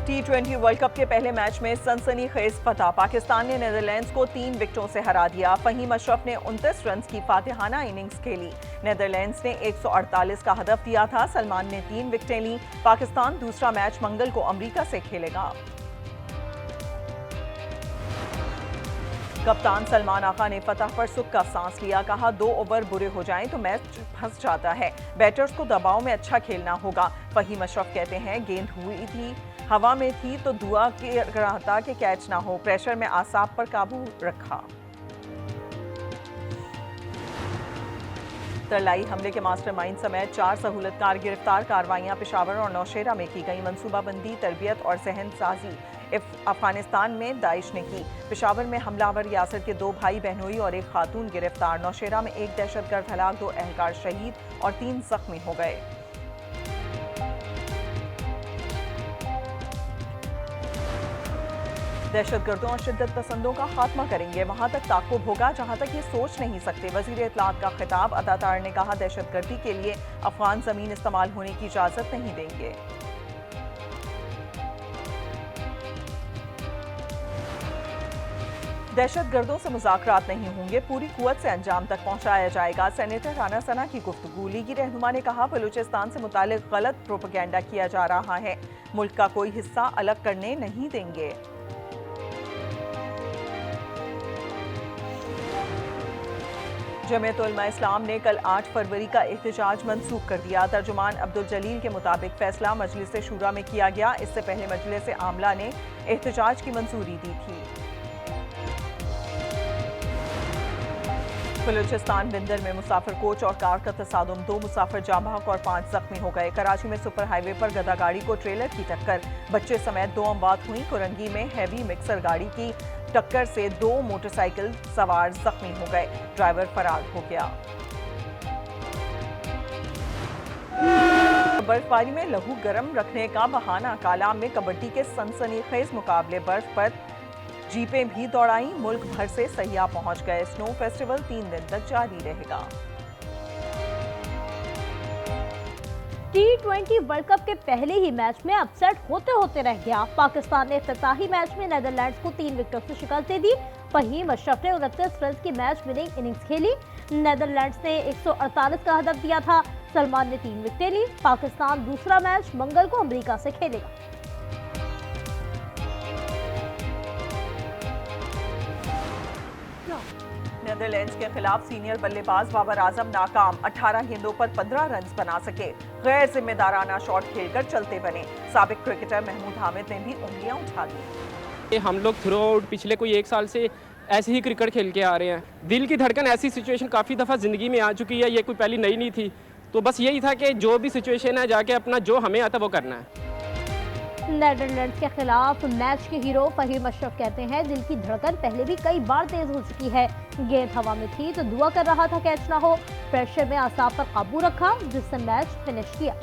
T20 world cup के पहले match में सनसनीखेज फतह। पाकिस्तान ने नीदरलैंड्स को 3 विकेटों से हरा दिया। फहीम अशरफ ने 29 रन की फातिहाना इनिंग्स खेली। नीदरलैंड्स ने 148 का हदफ दिया था। सलमान ने 3 विकेटें लीं। पाकिस्तान दूसरा मैच मंगल को अमरीका से खेलेगा। कप्तान सलमान आका ने फतह पर सुख का सांस लिया। कहा 2 ओवर बुरे हो जाएं तो मैच फंस जाता है। बैटर्स को दबाव में अच्छा खेलना होगा। फहीम अशरफ कहते हैं गेंद हुई थी, हवा में थी तो दुआ कर रहा था कि कैच ना हो। प्रेशर में आसाब पर काबू रखा। तरलाई हमले के मास्टरमाइंड समेत 4 सहूलतकार गिरफ्तार। कार्रवाइयां पेशावर और नौशेरा में की गई। मंसूबाबंदी, तरबियत और सहन साजी अफगानिस्तान में दाइश ने की। पेशावर में हमलावर यासिर के 2 भाई बहनोई और 1 खातून गिरफ्तार। नौशेरा में 1 दहशतगर्द हलाक, 2 एहलकार शहीद और 3 जख्मी हो गए। दहशतगर्दों और शिद्दत पसंदों का खात्मा करेंगे, वहां तक ताक़ुब होगा जहां तक ये सोच नहीं सकते। वज़ीर इत्तलात का खिताब। अतातार ने कहा दहशतगर्दी के लिए अफगान जमीन इस्तेमाल होने की इजाजत नहीं देंगे। दहशतगर्दों से मुज़ाकरात नहीं होंगे, पूरी कुव्वत से अंजाम तक पहुंचाया जाएगा। सेनेटर राना सना की गुफ्तगू। लीगी रहनुमा ने कहा बलूचिस्तान से मुतालिक गलत प्रोपेगेंडा किया जा रहा है, मुल्क का कोई हिस्सा अलग करने नहीं देंगे। जमीयत उलमा इस्लाम ने कल 8 फरवरी का एहतजाज मंसूख कर दिया। तर्जुमान अब्दुल जलील के मुताबिक फैसला मजलिस शूरा में किया गया। इससे पहले मजलिस आमला ने एहतजाज की मंजूरी दी थी। बलूचिस्तान बिंदर में मुसाफिर कोच और कार का तसादुम, 2 मुसाफिर जाँ बहक और 5 जख्मी हो गए। कराची में सुपर हाईवे पर गदा गाड़ी को ट्रेलर की टक्कर, बच्चे समेत 2 अमवात हुई। कुरंगी में हैवी मिक्सर गाड़ी की टक्कर से 2 मोटरसाइकिल सवार जख्मी हो गए। ड्राइवर फरार हो गया। बर्फबारी में लहू गर्म रखने का बहाना। कालाम में कबड्डी के सनसनीखेज मुकाबले, बर्फ पर जीपें भी दौड़ाई। मुल्क भर से सयाह पहुंच गए। स्नो फेस्टिवल 3 दिन तक जारी रहेगा। T20 वर्ल्ड कप के पहले ही मैच में अपसेट होते होते रह गया। पाकिस्तान ने इफ्तिताही मैच में नीदरलैंड्स को 3 विकेटों से शिकस्त दे दी। फहीम अशरफ ने 29 रन की मैच विनिंग इनिंग्स खेली। नीदरलैंड्स ने 148 का हदफ दिया था। सलमान ने 3 विकेटें ली। पाकिस्तान दूसरा मैच मंगल को अमरीका से खेलेगा। नीदरलैंड्स के खिलाफ सीनियर बल्लेबाज बाबर आजम नाकाम। 18 गेंदों पर 15 रन बना सके। गैर जिम्मेदाराना शॉट खेलकर चलते बने। साबिक क्रिकेटर महमूद हामिद ने भी उंगलियां उठा दी। हम लोग थ्रू आउट पिछले कोई 1 साल से ऐसे ही क्रिकेट खेल के आ रहे हैं। दिल की धड़कन ऐसी सिचुएशन काफ़ी दफ़ा ज़िंदगी में आ चुकी है, ये कोई पहली नई नहीं थी। तो बस यही था कि जो भी सिचुएशन है जाके अपना जो हमें आता वो करना है। नीदरलैंड्स के खिलाफ मैच के हीरो फहीम अशरफ कहते हैं दिल की धड़कन पहले भी कई बार तेज हो चुकी है। गेंद हवा में थी तो दुआ कर रहा था कैच ना हो। प्रेशर में आसाब पर काबू रखा, जिससे मैच फिनिश किया।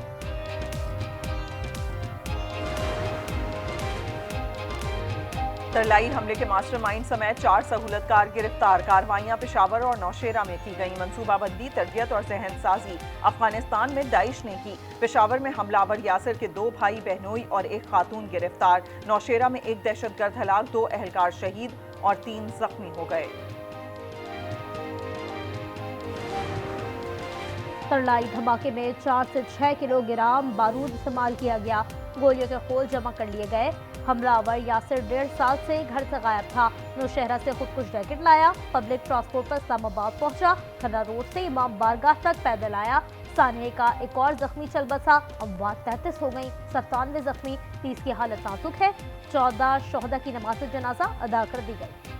तरलाई हमले के मास्टरमाइंड समेत 4 सहूलतकार गिरफ्तार। कार्रवाइयां पेशावर और नौशेरा में की गई। मंसूबाबंदी, तरबियत और जहन साजी अफगानिस्तान में दाइश ने की। पेशावर में हमलावर यासिर के 2 भाई बहनोई और 1 खातून गिरफ्तार। नौशेरा में 1 दहशतगर्द हलाक, 2 एहलकार शहीद और 3 जख्मी हो गए। तरलाई धमाके में 4 से 6 किलोग्राम बारूद इस्तेमाल किया गया। गोलियों के खोल जमा कर लिए गए। हमलावर यासिर 1.5 साल से घर से गायब था। नौशहरा से खुद कुछ रैकेट लाया। पब्लिक ट्रांसपोर्ट पर इस्लामाबाद पहुंचा। खन्ना रोड से इमाम बारगाह तक पैदल आया। सानहे का एक और जख्मी चल बसा। अमवात 33 हो गई, 97 जख्मी, 30 की हालत नाजुक है। 14 शोहदा की नमाज जनाजा अदा कर दी गई।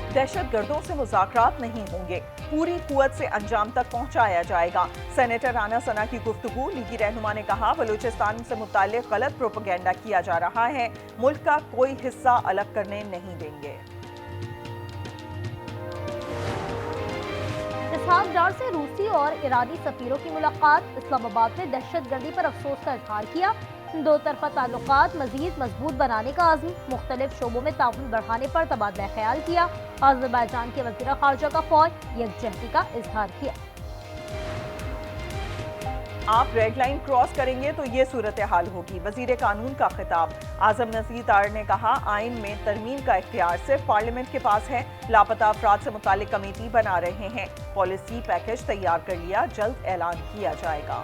दहशतगर्दों से मुज़ाकरात नहीं होंगे, पूरी कुव्वत से अंजाम तक पहुंचाया जाएगा। सेनेटर राना सना की गुफ्तगू। लीगी रहनुमा ने कहा बलूचिस्तान से मुताल्लिक गलत प्रोपेगेंडा किया जा रहा है, मुल्क का कोई हिस्सा अलग करने नहीं देंगे। इसहाक डार से रूसी और ईरानी सफीरों की मुलाकात। इस्लामाबाद में दहशतगर्दी पर अफसोस का इजहार किया। 2 तरफा ताल्लुकात मजीद मजबूत बनाने का आज़म। मुख्तलिफ शोबों में ताउन बढ़ाने पर तबादला ख्याल किया। अज़रबैजान के वज़ीर ख़ारजा का फ़ौज यकजहती का इजहार किया। आप रेड लाइन क्रॉस करेंगे तो ये सूरत हाल होगी। वजीर कानून का खिताब। आजम नज़ीर तार ने कहा, आइन में तरमीम का इख्तियार सिर्फ पार्लियामेंट के पास है। लापता अफराद से मुतालिक कमेटी बना रहे हैं। पॉलिसी पैकेज तैयार कर लिया, जल्द ऐलान किया जाएगा।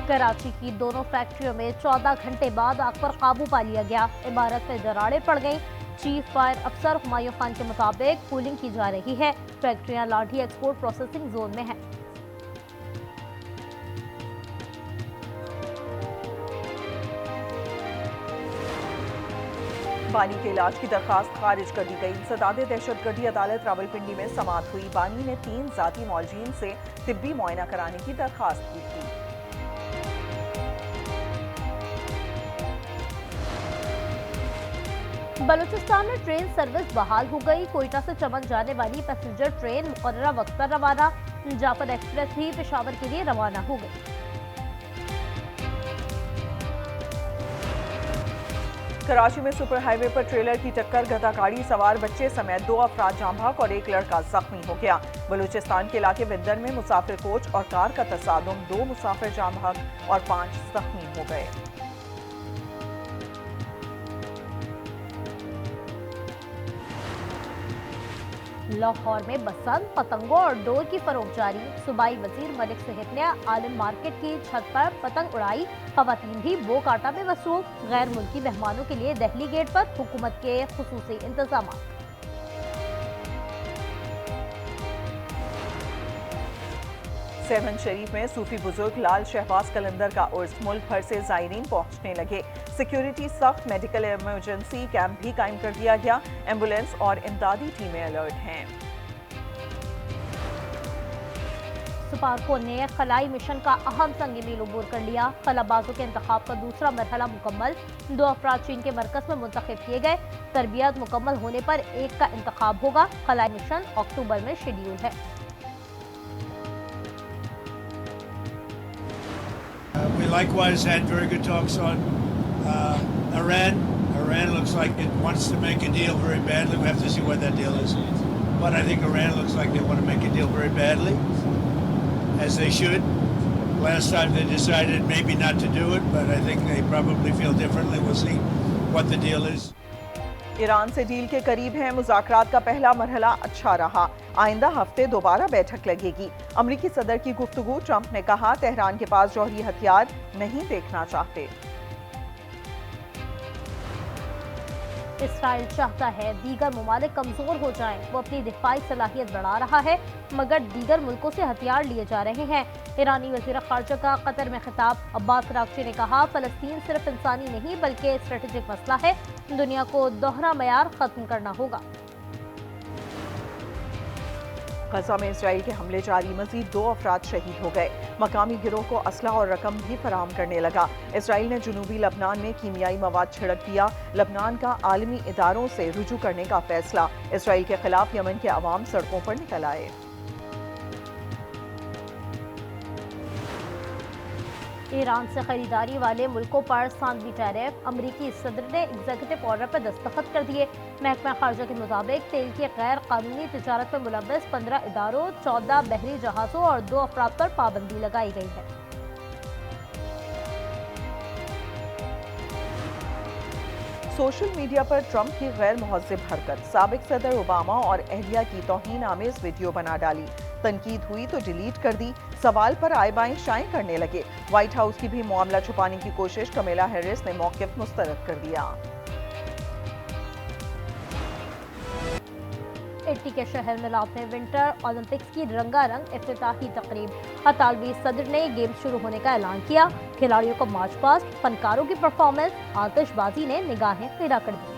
कराची की दोनों फैक्ट्रियों में 14 घंटे बाद आग पर काबू पा लिया गया। इमारत में दरारें पड़ गईं। चीफ फायर अफसर हुमायूं खान के मुताबिक कूलिंग की जा रही है। फैक्ट्रियां लाठी एक्सपोर्ट प्रोसेसिंग जोन में हैं। बानी के इलाज की दरखास्त खारिज कर दी गई। सदादे दहशतगर्दी अदालत रावलपिंडी में समाअत हुई। बानी ने 3 जाती मौलजीन से तिब्बी मुआयना कराने की दरखास्त की थी। बलूचिस्तान में ट्रेन सर्विस बहाल हो गई। कोयटा से चमन जाने वाली पैसेंजर ट्रेन मुकर्ररा वक्त पर रवाना। जाफर एक्सप्रेस भी पेशावर के लिए रवाना हो गई। कराची में सुपर हाईवे पर ट्रेलर की टक्कर, गधा गाड़ी सवार बच्चे समेत 2 अफराद जाम बहक और 1 लड़का जख्मी हो गया। बलूचिस्तान के इलाके विंदर में मुसाफिर कोच और कार का तसादुम, 2 मुसाफिर जाम बहक और 5 जख्मी हो गए। लाहौर में बसंत, पतंगों और डोर की फरोख्त जारी। सूबाई वजीर मलिक सेहत ने आलम मार्केट की छत पर पतंग उड़ाई। खवातीन भी बो काटा में मसरूफ। गैर मुल्की मेहमानों के लिए दहली गेट पर हुकूमत के खुसूसी इंतजाम। सेवन शरीफ में सूफी बुजुर्ग लाल शहबाज कलंदर का उर्स, मुल्क भर से जायरीन पहुंचने लगे। सिक्योरिटी सख्त, मेडिकल इमरजेंसी कैंप भी कायम कर दिया गया। एम्बुलेंस और इमदादी टीमें अलर्ट हैं। सुपारको ने खलाई मिशन का अहम संग मील अबूर कर लिया। खलाबाजों के इंतखाब का दूसरा मरहला मुकम्मल। 2 अफराद चीन के मरकज में मुंतखब किए गए। तरबियत मुकम्मल होने पर 1 का इंतखाब होगा। खलाई मिशन अक्टूबर में शेड्यूल है। We likewise had very good talks on Iran. Iran looks like it wants to make a deal very badly. We have to see what that deal is. But I think Iran looks like they want to make a deal very badly, as they should. Last time they decided maybe not to do it, but I think they probably feel differently. We'll see what the deal is. Iran से deal के करीब हैं। मुज़ाकरात का पहला मरहला अच्छा रहा। आइंदा हफ्ते दोबारा बैठक लगेगी। अमरीकी सदर की गुफ्तगू। ट्रंप ने कहा, तेहरान के पास जौहरी हथियार नहीं देखना चाहते। इसराइल चाहता है दीगर ममालिक कमजोर हो जाएं। वो अपनी दिफाई सलाहियत बढ़ा रहा है, मगर दीगर मुल्कों से हथियार लिए जा रहे हैं। ईरानी वज़ीर ख़ारजा का कतर में खिताब। अब्बास अराग़ची ने कहा, फ़लस्तीन सिर्फ इंसानी नहीं बल्कि स्ट्रेटेजिक मसला है। दुनिया को दोहरा मयार ख़त्म करना होगा। गजा में इसराइल के हमले जारी। मजीद 2 अफराद शहीद हो गए। मकामी गिरोह को असला और रकम भी फराहम करने लगा। इसराइल ने जनूबी लबनान में कीमियाई मवाद छिड़क दिया। लबनान का आलमी इदारों से रुजू करने का फैसला। इसराइल के खिलाफ यमन के अवाम सड़कों पर निकल आए। ईरान से खरीदारी वाले मुल्कों पर सांदवी टैरिफ। अमरीकी सदर ने एग्जीक्यूटिव ऑर्डर पर दस्तखत कर दिए। महकमा खारजा के मुताबिक तेल की गैर कानूनी तिजारत में मुलव्वस 15 इदारों, 14 बहरी जहाज़ों और 2 अफराद पर पाबंदी लगाई गई है। सोशल मीडिया पर ट्रंप की गैर मुहज़्ज़िब हरकत। साबिक सदर ओबामा और अहलिया की तौहीन आमेज वीडियो बना डाली। तनकीद हुई तो डिलीट कर दी। सवाल पर आए बाएं शाएं करने लगे। व्हाइट हाउस की भी मामला छुपाने की कोशिश। कमला हैरिस ने मौक़िफ़ मुस्तरद कर दिया। इटली के शहर मिलाप में विंटर ओलंपिक्स की रंगारंग इफ्तिताही तकरीब। अतालवी सदर ने गेम्स शुरू होने का ऐलान किया। खिलाड़ियों को मार्च पास्ट, फनकारों की परफॉर्मेंस, आतिशबाजी ने निगाहें खिरा कर दी।